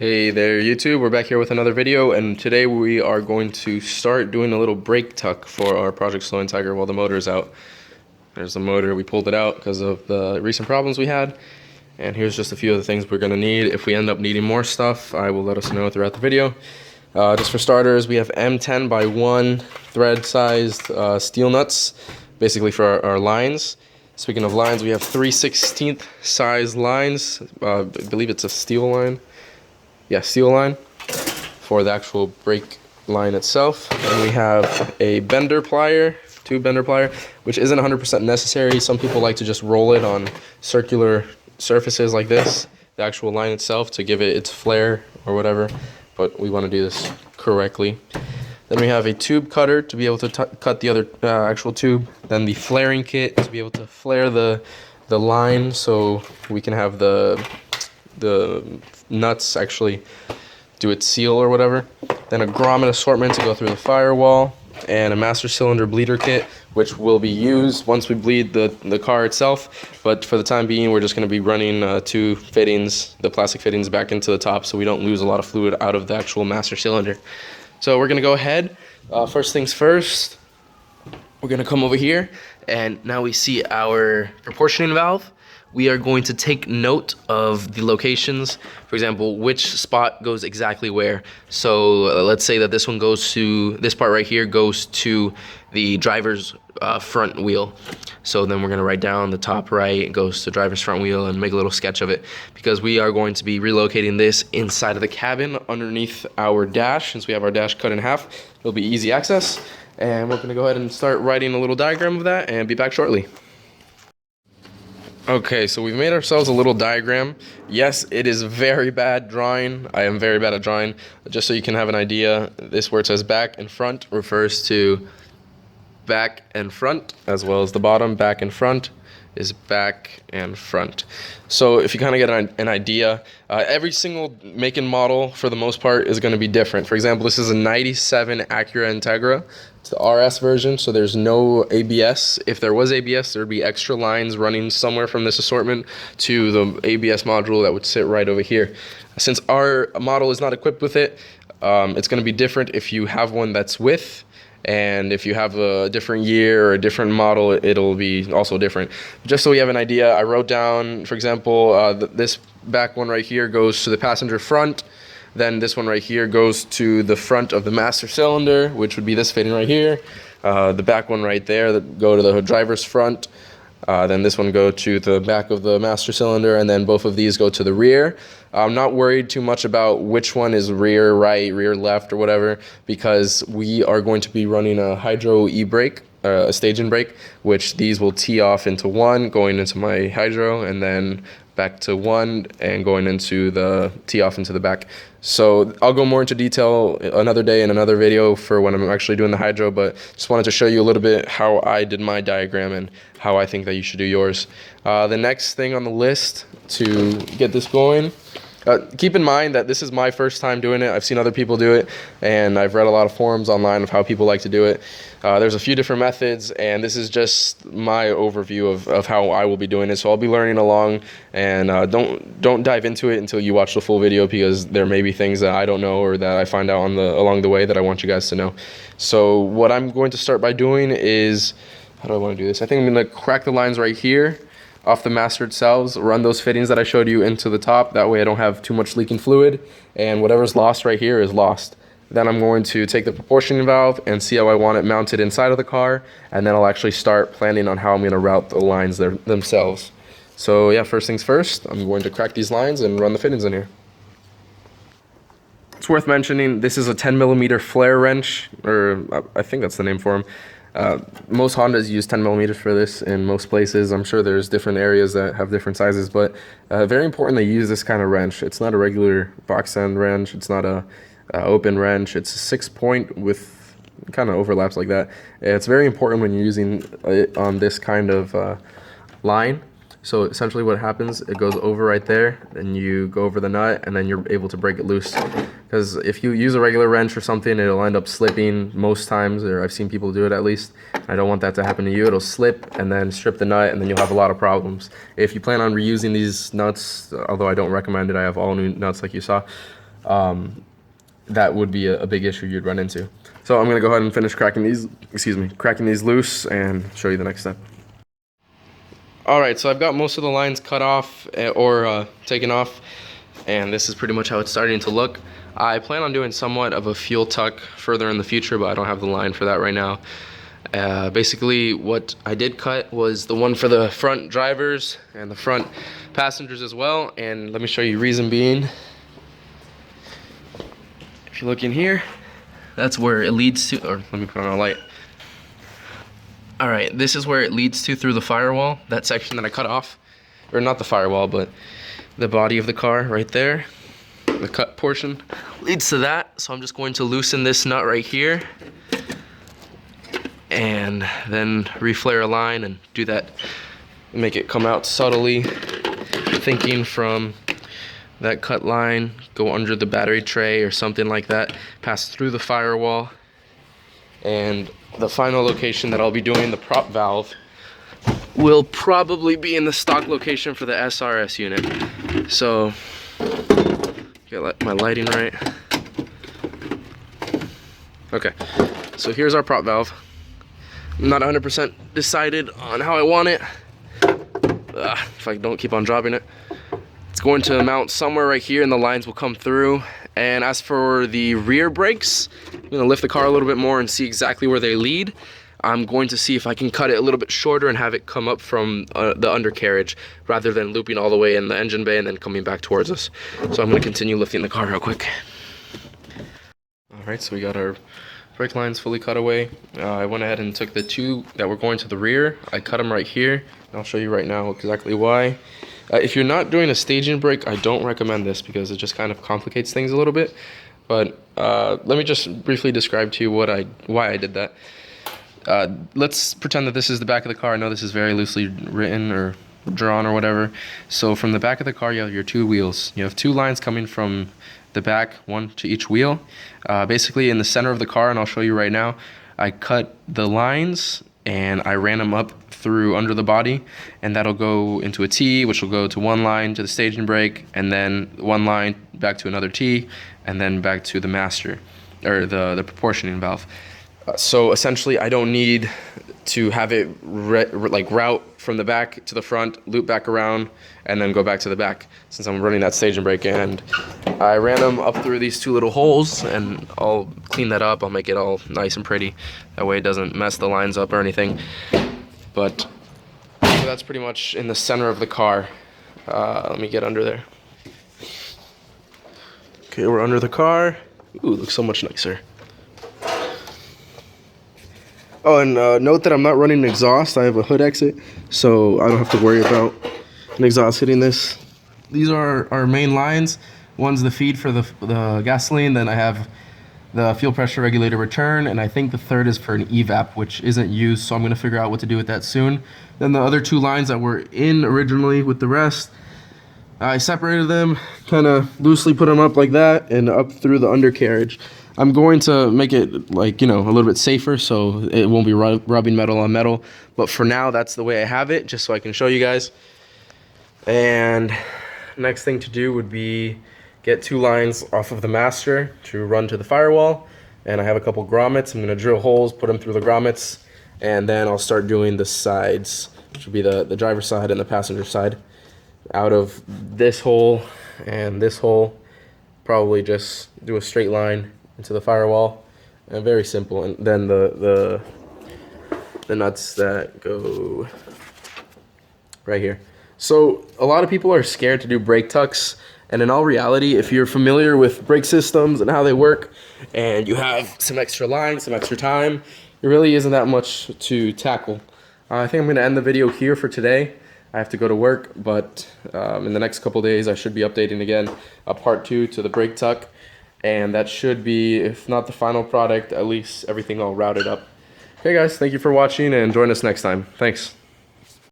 Hey there YouTube, we're back here with another video, and today we are going to start doing a little brake tuck for our Project Slow and Tiger while the motor is out. There's the motor, we pulled it out because of the recent problems we had, and here's just a few of the things we're going to need. If we end up needing more stuff, I will let us know throughout the video. Just for starters, we have M10 by 1 thread sized steel nuts, basically for our lines. Speaking of lines, we have 3/16 size lines. I believe it's a steel line. Yeah, steel line for the actual brake line itself. And we have a bender plier, tube bender plier, which isn't 100% necessary. Some people like to just roll it on circular surfaces like this, the actual line itself, to give it its flair or whatever, but we want to do this correctly. Then we have a tube cutter to be able to cut the other actual tube. Then the flaring kit to be able to flare the line so we can have the nuts actually do its seal or whatever. Then a grommet assortment to go through the firewall, and a master cylinder bleeder kit, which will be used once we bleed the car itself. But for the time being, we're just going to be running two fittings, the plastic fittings, back into the top so we don't lose a lot of fluid out of the actual master cylinder. So we're going to go ahead. First things first, we're going to come over here, and now we see our proportioning valve. We are going to take note of the locations, for example, which spot goes exactly where. So let's say that this one goes to, this part right here goes to the driver's front wheel. So then we're gonna write down the top right goes to driver's front wheel and make a little sketch of it, because we are going to be relocating this inside of the cabin underneath our dash. Since we have our dash cut in half, it'll be easy access. And we're gonna go ahead and start writing a little diagram of that and be back shortly. Okay, so we've made ourselves a little diagram. Yes, it is very bad drawing. I am very bad at drawing. Just so you can have an idea, this where it says back and front refers to back and front, as well as the bottom, back and front, is back and front. So if you kind of get an idea, every single make and model for the most part is going to be different. For example, this is a 97 Acura Integra. It's the RS version, so there's no ABS. If there was ABS, there would be extra lines running somewhere from this assortment to the ABS module that would sit right over here. Since our model is not equipped with it, it's going to be different if you have one that's with. And if you have a different year or a different model, it'll be also different. Just so we have an idea, I wrote down, for example, this back one right here goes to the passenger front. Then this one right here goes to the front of the master cylinder, which would be this fitting right here. The back one right there that go to the driver's front. Then this one go to the back of the master cylinder, and then both of these go to the rear. I'm not worried too much about which one is rear right, rear left, or whatever, because we are going to be running a hydro e-brake, a staging brake, which these will tee off into one, going into my hydro, and then back to one, and going into the tee off into the back. So I'll go more into detail another day in another video for when I'm actually doing the hydro, but just wanted to show you a little bit how I did my diagram and how I think that you should do yours. The next thing on the list to get this going, keep in mind that this is my first time doing it. I've seen other people do it, and I've read a lot of forums online of how people like to do it. There's a few different methods, and this is just my overview of how I will be doing it. So I'll be learning along, and don't dive into it until you watch the full video, because there may be things that I don't know or that I find out along the way that I want you guys to know. So what I'm going to start by doing is, how do I want to do this? I think I'm going to crack the lines right here off the mastered cells, run those fittings that I showed you into the top. That way I don't have too much leaking fluid, and whatever's lost right here is lost. Then I'm going to take the proportioning valve and see how I want it mounted inside of the car, and then I'll actually start planning on how I'm going to route the lines themselves. So yeah, first things first, I'm going to crack these lines and run the fittings in here. It's worth mentioning, this is a 10mm flare wrench, or I think that's the name for them. Most Hondas use 10mm for this in most places. I'm sure there's different areas that have different sizes, but very important they use this kind of wrench. It's not a regular box end wrench. It's not a open wrench. It's a 6-point with kind of overlaps like that. It's very important when you're using it on this kind of line. So essentially what happens, it goes over right there, then you go over the nut, and then you're able to break it loose. Because if you use a regular wrench or something, it'll end up slipping most times, or I've seen people do it at least. I don't want that to happen to you. It'll slip and then strip the nut, and then you'll have a lot of problems. If you plan on reusing these nuts, although I don't recommend it, I have all new nuts like you saw, that would be a big issue you'd run into. So I'm gonna go ahead and finish cracking these loose and show you the next step. Alright, so I've got most of the lines cut off or taken off, and this is pretty much how it's starting to look. I plan on doing somewhat of a fuel tuck further in the future, but I don't have the line for that right now. Basically, what I did cut was the one for the front drivers and the front passengers as well, and let me show you reason being. If you look in here, that's where it leads to, or let me put on a light. Alright, this is where it leads to through the firewall, that section that I cut off. Or not the firewall, but the body of the car right there. The cut portion leads to that, so I'm just going to loosen this nut right here and then reflare a line and do that, make it come out subtly, thinking from that cut line, go under the battery tray or something like that, pass through the firewall, and the final location that I'll be doing the prop valve will probably be in the stock location for the SRS unit. So, get my lighting right. Okay, so here's our prop valve. I'm not 100% decided on how I want it. If I don't keep on dropping it. It's going to mount somewhere right here and the lines will come through. And as for the rear brakes, I'm gonna lift the car a little bit more and see exactly where they lead. I'm going to see if I can cut it a little bit shorter and have it come up from the undercarriage rather than looping all the way in the engine bay and then coming back towards us. So I'm gonna continue lifting the car real quick. All right, so we got our brake lines fully cut away. I went ahead and took the two that were going to the rear. I cut them right here, and I'll show you right now exactly why. If you're not doing a staging brake, I don't recommend this because it just kind of complicates things a little bit. But let me just briefly describe to you why I did that. Let's pretend that this is the back of the car. I know this is very loosely written or drawn or whatever. So from the back of the car, you have your two wheels. You have two lines coming from the back, one to each wheel. Basically in the center of the car, and I'll show you right now, I cut the lines and I ran them up through under the body, and that'll go into a T, which will go to one line to the staging brake, and then one line back to another T, and then back to the master, or the proportioning valve. So essentially I don't need to have it route from the back to the front, loop back around, and then go back to the back, since I'm running that staging brake. And I ran them up through these two little holes, and I'll clean that up. I'll make it all nice and pretty. That way it doesn't mess the lines up or anything. But so that's pretty much in the center of the car. Let me get under there. Okay, we're under the car. Ooh, looks so much nicer. Oh, and note that I'm not running an exhaust. I have a hood exit, so I don't have to worry about an exhaust hitting this. These are our main lines. One's the feed for the gasoline, then I have the fuel pressure regulator return, and I think the third is for an evap, which isn't used, so I'm going to figure out what to do with that soon. Then the other two lines that were in originally with the rest, I separated them, kind of loosely put them up like that, and up through the undercarriage. I'm going to make it, a little bit safer so it won't be rubbing metal on metal. But for now, that's the way I have it, just so I can show you guys. And next thing to do would be get two lines off of the master to run to the firewall. And I have a couple grommets. I'm going to drill holes, put them through the grommets, and then I'll start doing the sides, which would be the driver's side and the passenger side. Out of this hole and this hole, probably just do a straight line into the firewall, and very simple. And then the nuts that go right here. So a lot of people are scared to do brake tucks, and in all reality, if you're familiar with brake systems and how they work, and you have some extra lines, some extra time, it really isn't that much to tackle. I think I'm going to end the video here for today. I have to go to work, but in the next couple days I should be updating again a part 2 to the brake tuck. And that should be, if not the final product, at least everything all routed up. Okay guys, thank you for watching, and join us next time. Thanks.